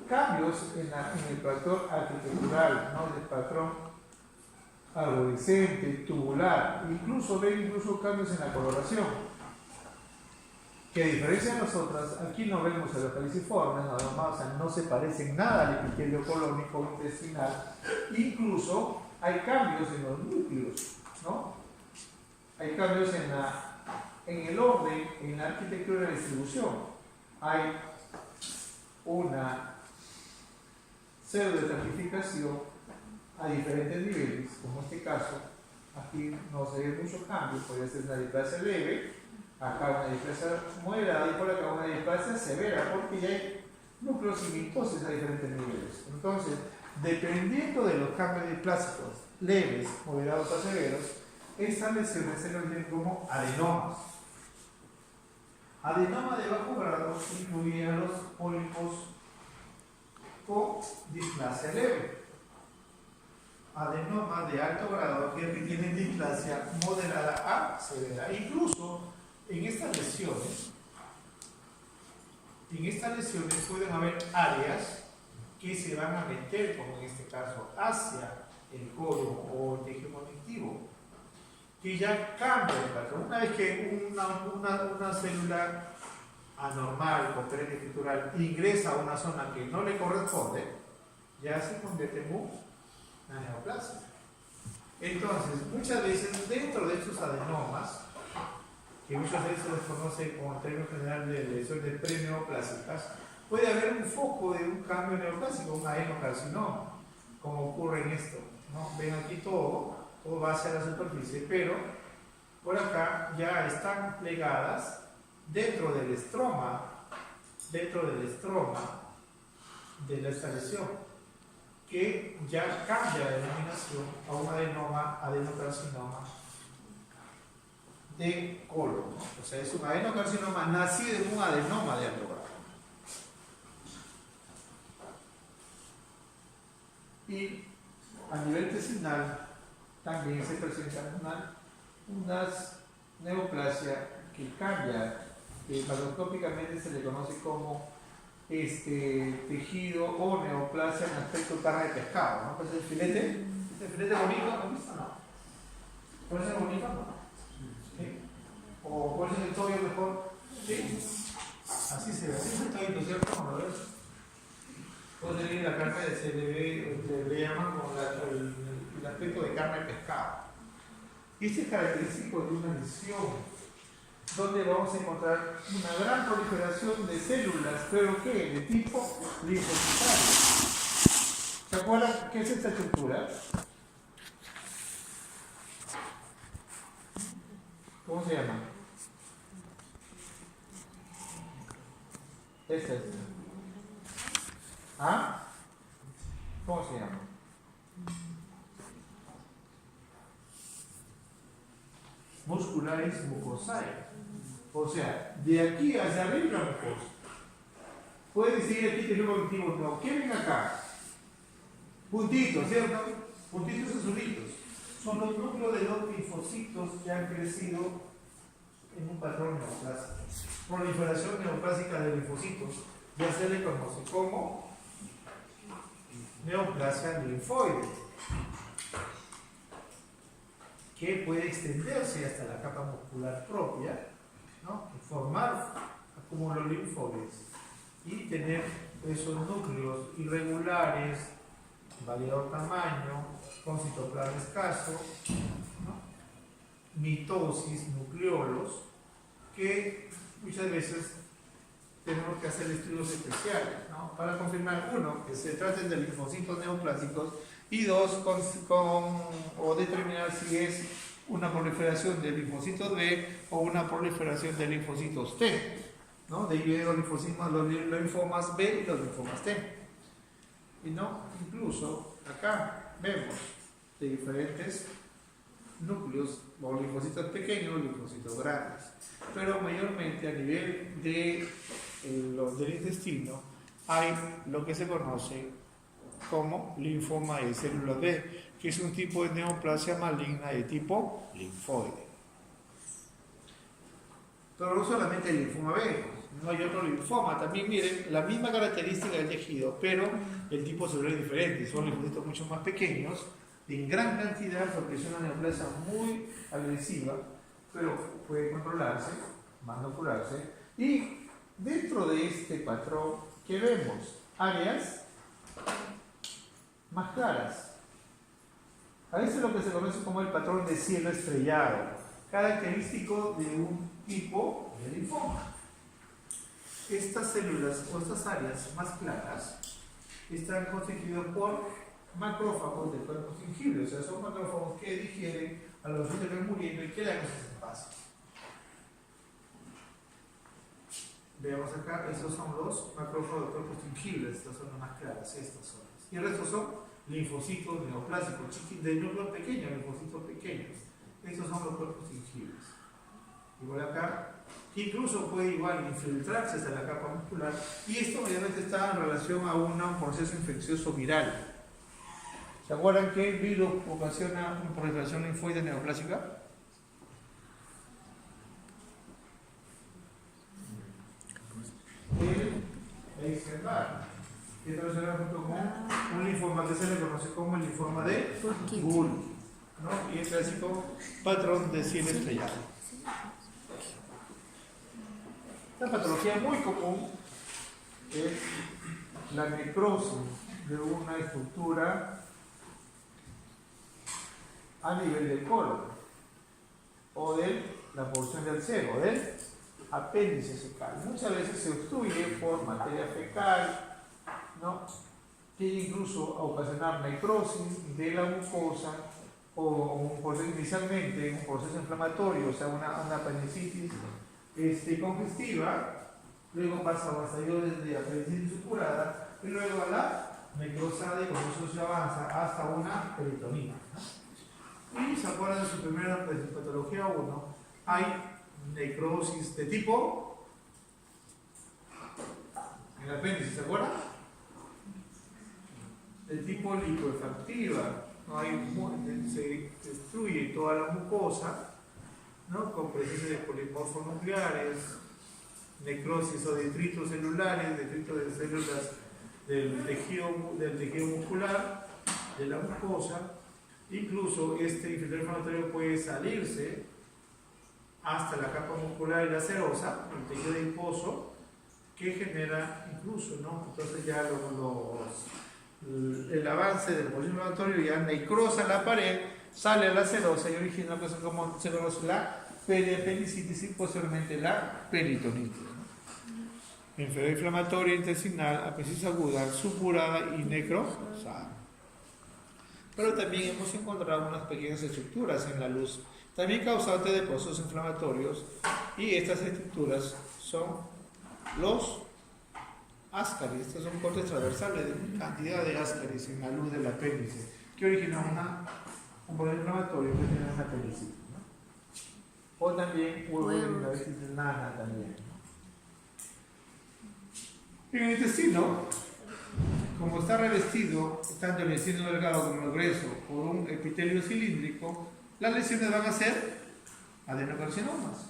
cambios en el patrón arquitectural, ¿no? Del patrón arborescente, tubular, incluso cambios en la coloración, que a diferencia de las otras, aquí no vemos a los caliciformes, nada más, o sea, no se parecen nada al epitelio colónico intestinal, incluso hay cambios en los núcleos, ¿no? Hay cambios en el orden, en la arquitectura de la distribución. Hay una pseudoestratificación a diferentes niveles, como en este caso, aquí no se ve mucho cambio, puede ser una displasia leve, acá una displasia moderada y por acá una displasia severa, porque ya hay núcleos y mitosis a diferentes niveles. Entonces, dependiendo de los cambios displásicos leves, moderados o severos, estas lesiones se conocen como adenomas. Adenoma de bajo grado incluye a los pólipos con displasia leve. Adenoma de alto grado que tienen displasia moderada a severa. Incluso en estas lesiones pueden haber áreas que se van a meter, como en este caso, hacia el colon o el tejido conectivo, que ya cambia el patrón. Una vez que una célula anormal con perenne escritural ingresa a una zona que no le corresponde, ya se convierte en una neoplasia. Entonces, muchas veces dentro de estos adenomas, que muchas veces se les conoce como en términos general de lesiones de preneoplásicas, puede haber un foco de un cambio neoplásico, un adenocarcinoma, como ocurre en esto, ¿no? Ven aquí todo va hacia la superficie, pero por acá ya están plegadas dentro del estroma de esta lesión, que ya cambia de denominación a un adenocarcinoma de colon, ¿no? O sea, es un adenocarcinoma nacido de un adenoma de alto grado. Y a nivel intestinal también se presentan unas neoplasias que cambian, que macroscópicamente se le conoce como tejido o neoplasia en aspecto carne de pescado, ¿no? Pues el filete bonito, ¿no? No. ¿Cuál es el bonito? No. ¿Sí? ¿O cuál es el toyo mejor? ¿Sí? Así se ve, así es el toyo, ¿cierto? ¿Cómo lo ves? Puede tener la carne de CLB, le llaman como el aspecto de carne de pescado. Y este es característico de una lesión donde vamos a encontrar una gran proliferación de células, pero ¿qué? De tipo linfocitario. ¿Se acuerdan qué es esta estructura? ¿Cómo se llama? Esta es. ¿Ah? ¿Cómo se llama? Muscularis mucosae. O sea, de aquí hacia arriba la mucosa. Puede decir aquí tejido conectivo, no. ¿Qué ven acá? Puntitos, ¿cierto? Puntitos azulitos. Son los núcleos de los linfocitos que han crecido en un patrón neoplásico. Proliferación neoplásica de linfocitos ya se le conoce como neoplasia linfoide, que puede extenderse hasta la capa muscular propia, ¿no? Y formar acúmulos linfoides y tener esos núcleos irregulares, variado tamaño, con citoplasma escaso, ¿no? Mitosis, nucleolos, que muchas veces tenemos que hacer estudios especiales, ¿no? Para confirmar, uno, que se traten de linfocitos neoplásicos, y dos, o determinar si es una proliferación de linfocitos B o una proliferación de linfocitos T, ¿no? De ahí los linfomas B y los linfomas T. Y no, incluso acá vemos de diferentes núcleos o linfocitos pequeños, linfocitos grandes, pero mayormente a nivel de del intestino hay lo que se conoce como linfoma de células B, que es un tipo de neoplasia maligna de tipo linfoide. Pero no solamente el linfoma B, no hay otro linfoma. También miren, la misma característica del tejido, pero el tipo celular es diferente. Son linfocitos mucho más pequeños, en gran cantidad, porque es una neoplasia muy agresiva, pero puede controlarse, manipularse. Y dentro de este patrón, ¿qué vemos? Áreas más claras. A veces lo que se conoce como el patrón de cielo estrellado, característico de un tipo de linfoma. Estas células o estas áreas más claras están constituidas por macrófagos del cuerpo tingible, o sea, son macrófagos que digieren a los que van muriendo y quedan esos espacios. Veamos acá, estos son los macrófagos del cuerpo tingible, estas son las más claras, estas son. Y el resto son linfocitos neoplásicos, de núcleos pequeños, linfocitos pequeños. Estos son los cuerpos tingibles. Igual acá, que incluso puede igual infiltrarse hasta la capa muscular, y esto obviamente está en relación a un proceso infeccioso viral. ¿Se acuerdan que el virus ocasiona una proliferación linfoide neoplásica? El Epstein-Barr, que es relacionado junto con un linfoma que se le conoce como el linfoma de Burkitt. ¿no? Y el clásico patrón de cielo estrellado. Una patología muy común es la necrosis de una estructura a nivel del colon o de la porción del seno, del apéndice fecal. Muchas veces se obstruye por materia fecal, ¿no? Que incluso a ocasionar necrosis de la mucosa o inicialmente un proceso inflamatorio, o sea, una apendicitis congestiva, luego pasa a bastallones de apendicitis supurada y luego a la necrosada y cuando eso se avanza hasta una peritonía, ¿no? Y se acuerdan de su primera patología 1, hay necrosis de tipo en el apéndice, ¿se acuerdan? De tipo lipoefactiva, ¿no? Se destruye toda la mucosa, ¿no? Con presencia de polimorfos nucleares, necrosis o detritos celulares, detritos de células del tejido muscular, de la mucosa. Incluso este infiltrado inflamatorio puede salirse hasta la capa muscular y la serosa, el tejido adiposo, que genera incluso, ¿no? Entonces ya el avance del proceso inflamatorio ya necrosa la pared, sale a la serosa y origina una cosa como se conoce la periapendicitis y posteriormente la peritonitis, ¿no? Enfermedad inflamatoria intestinal, apendicitis aguda, supurada y necrosada. Pero también hemos encontrado unas pequeñas estructuras en la luz, también causantes de procesos inflamatorios, y estas estructuras son los ascaris. Estos son cortes transversales de cantidad de ascaris en la luz del apéndice, que originan un proceso inflamatorio que tiene una apendicitis, ¿no? O también huevo de la vesícula nana también, ¿no? En el intestino, como está revestido tanto el intestino delgado como el grueso por un epitelio cilíndrico, las lesiones van a ser adenocarcinomas.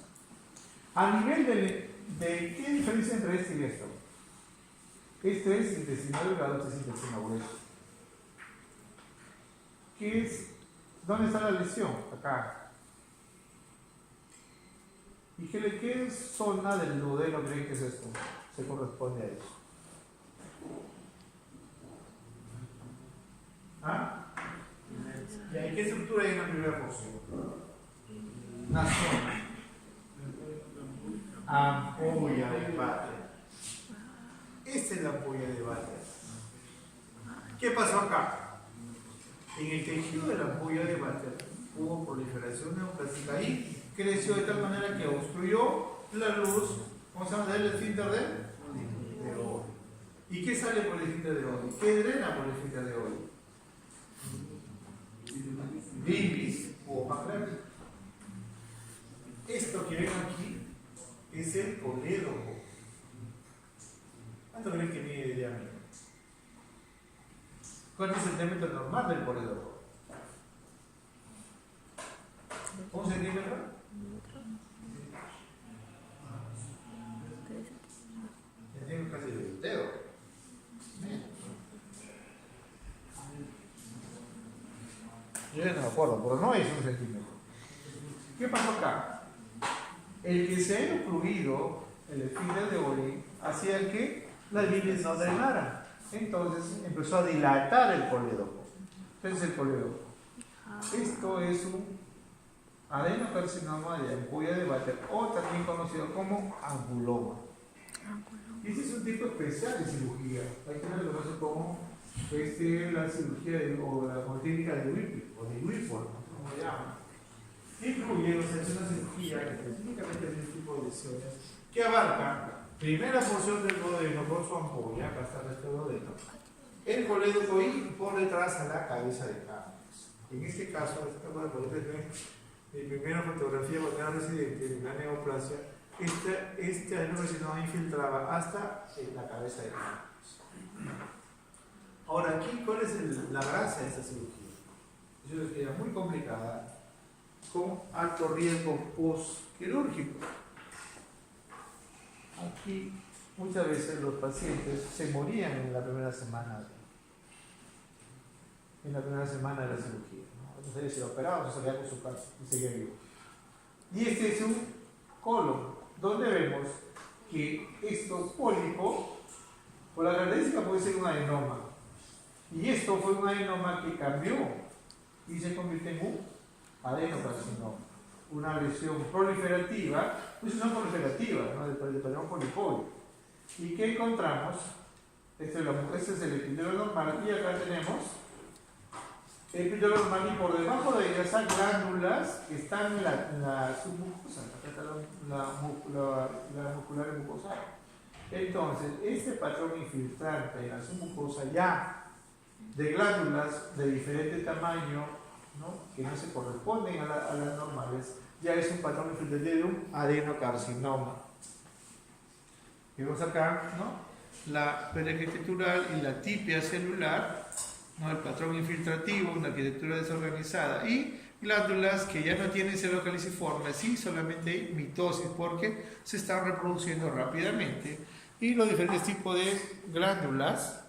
A nivel de ¿qué diferencia entre este y esto? Este es intestino delgado, este es intestino grueso. ¿Qué es? ¿Dónde está la lesión? Acá. ¿Y qué zona del duodeno creen que es esto? Se corresponde a eso. ¿Ah? ¿Y hay qué estructura hay en la primera porción? Una zona. Ampolla de Vater. Esta es la ampolla de Vater. ¿Qué pasó acá? En el tejido de la ampolla de Vater hubo proliferación neoplásica y creció de tal manera que obstruyó la luz, ¿cómo se llama? Del esfínter de Oddi. ¿Y qué sale por el esfínter de Oddi? ¿Qué drena por el esfínter de Oddi? Bilis o macrales. Esto que ven aquí es el colédoco. ¿Cuánto creen que mide de diámetro? ¿Cuánto es el diámetro normal del colédoco? ¿1 centímetro? Tengo casi el dedo. Yo ya no me acuerdo, pero no es 1 centímetro. ¿Qué pasó acá? El que se haya ocluido el esfínter de Oddi hacía que la bilis no drenara. Entonces empezó a dilatar el colédoco. Entonces el colédoco. Esto es un adenocarcinoma de ampolla de Vater, o también conocido como anguloma. Y este es un tipo especial de cirugía. Hay que lo conoce como la cirugía o la técnica de Whipple o de Whipple, como le llaman. Incluye una cirugía que específicamente es este tipo de lesiones que abarca primera porción del duodeno con su ampolla, acá está el resto del duodeno, el colédoco y por detrás a la cabeza de Cáceres. En este caso, mi primera fotografía cuando era residente de la neoplasia, este adenocarcinoma infiltraba hasta la cabeza de Cáceres. Ahora, aquí, ¿cuál es la gracia de esta cirugía? Es una cirugía muy complicada, con alto riesgo postquirúrgico. Aquí, muchas veces los pacientes se morían en la primera semana de la cirugía, ¿no? no sabía si era operado, se salía con su casa y seguía vivo. Y este es un colon, donde vemos que estos pólipos, por la característica puede ser un adenoma. Y esto fue un adenoma que cambió y se convierte en un adenocarcinoma. Una lesión proliferativa, pues una proliferativa, ¿no? del patrón polipoide. ¿Y qué encontramos? Este es el epitelio normal y acá tenemos el epitelio normal y por debajo de ellas hay glándulas que están en la submucosa, acá está la muscular mucosa. Entonces, este patrón infiltrante en la submucosa ya de glándulas de diferente tamaño, ¿no? que no se corresponden a las normales, ya es un patrón infiltrante de un adenocarcinoma. Vemos acá, ¿no? La periarquitectural y la tipia celular, ¿no? El patrón infiltrativo, una arquitectura desorganizada y glándulas que ya no tienen células caliciformes, sí, solamente hay mitosis porque se están reproduciendo rápidamente. Y los diferentes tipos de glándulas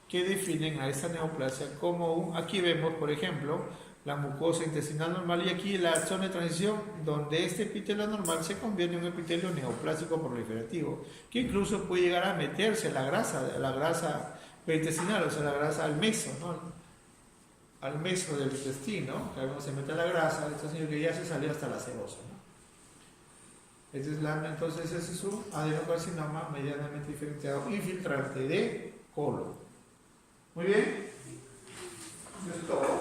que definen a esta neoplasia como aquí vemos, por ejemplo, la mucosa intestinal normal y aquí la zona de transición donde este epitelio normal se convierte en un epitelio neoplásico proliferativo que incluso puede llegar a meterse a la grasa intestinal, o sea, la grasa al meso, ¿no? Al meso del intestino, que cuando se mete la grasa, esto significa que ya se salió hasta la serosa, ¿no? Entonces ese es un adenocarcinoma medianamente diferenciado infiltrante de colon. Muy bien, eso es todo.